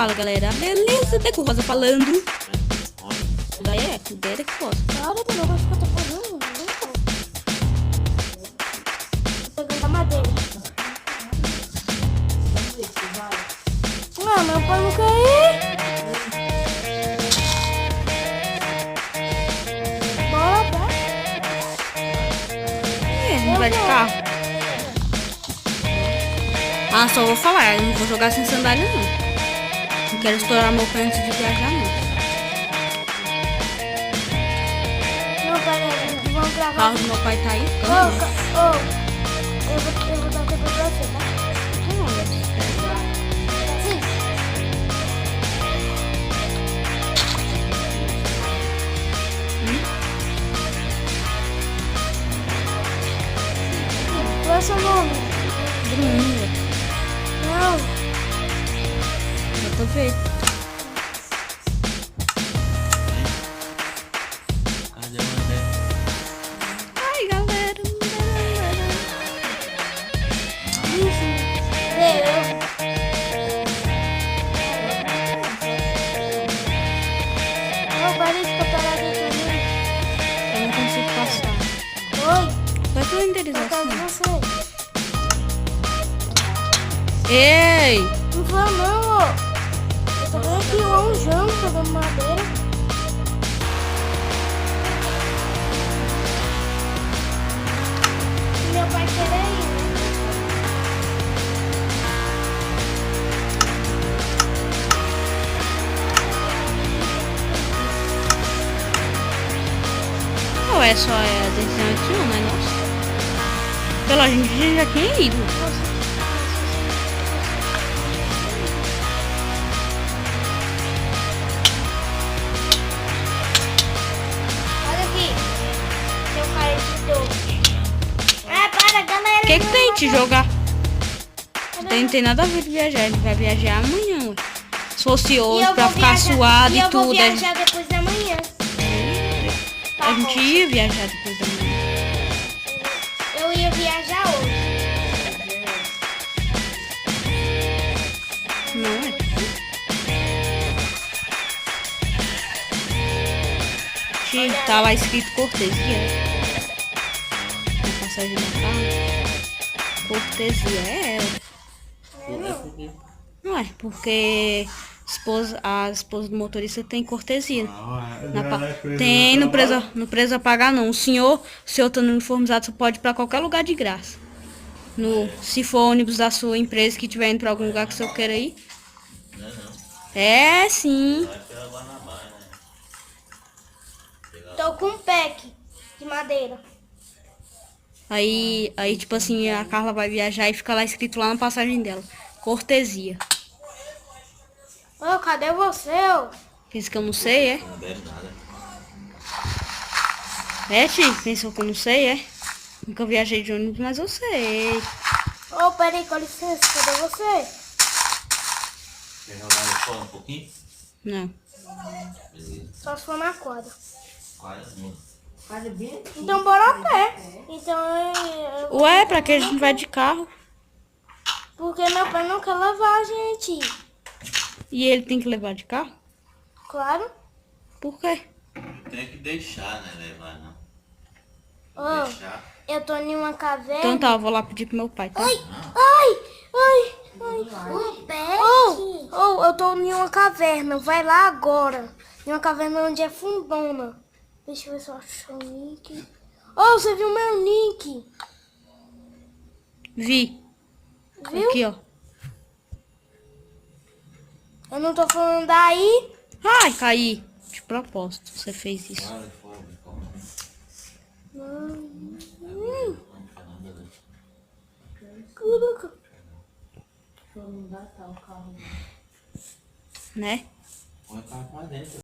Fala, galera. Beleza, até com o Rosa falando. Daí é, ideia que posso. Cara, eu não vou ficar fazendo. Tô pegando a madeira. Não, meu pai não quer ir. Bora, vai. Não vai de carro. Ah, só vou falar, eu não vou jogar sem sandália não. Não quero estourar meu pé antes de viajar não. Meu pai, vamos O gravar. carro do meu pai tá aí. Eu vou dar um tempo pra você, tá? Sim. Qual é o seu nome? Bruninho, Não. eu tô feito. Cadê o André? Ai, galera. Não, parei de copiar também. Eu não consigo passar. Oi, Vai pela eu quero indenização. você. Ei! Não foi não, ó. Eu tô vendo aqui um jão pegando madeira. Meu pai quer ir, né? Não é só a decisão aqui, não, mas nossa. Pela gente já tinha ido. Olha aqui. Tem um cara de doce. Ah, para, galera. O que tem de jogar? Não tem nada a ver com viajar. Ele vai viajar amanhã. Ué. Se fosse hoje pra ficar suado e eu vou tudo. viajar depois da manhã. A gente ia viajar depois da manhã. Eu ia viajar hoje. Não é? Tio, tá lá escrito cortesia. Na passagem da carro. Cortesia, é ela. Não é, porque a esposa do motorista tem cortesia. Tem, não precisa pagar não. O senhor tá no uniformizado, você pode ir pra qualquer lugar de graça. Se for ônibus da sua empresa que estiver indo pra algum lugar que o senhor queira ir. É, sim. Tô com um pack de madeira. Aí, tipo assim, a Carla vai viajar e fica lá escrito lá na passagem dela. Cortesia. Ô, cadê você, ô? Pensa que eu não sei, é? Não bebe nada. É, tio? Pensou que eu não sei, é? Nunca viajei de ônibus, mas eu sei. Ô, peraí, com licença, cadê você? Quer jogar no fora um pouquinho? Não. Beleza. Só se for na quadra. Quase. Então bora a pé. Então Ué, pra que a gente vai de carro? porque meu pai não quer levar a gente. E ele tem que levar de carro? Claro. Por quê? Tem que deixar, né? Levar não. Ô, Deixar. eu tô em uma caverna. Então tá, eu vou lá pedir pro meu pai, tá? Ai. Um pé. Eu tô em uma caverna. Vai lá agora. Em uma caverna onde é fundona. Deixa eu ver se eu acho o nick. Você viu meu nick? Vi. Viu? Aqui, ó. Eu não tô falando daí. Ai, caí. De propósito, você fez isso. Olha, fogo. Caraca. Né? Põe o carro pra dentro.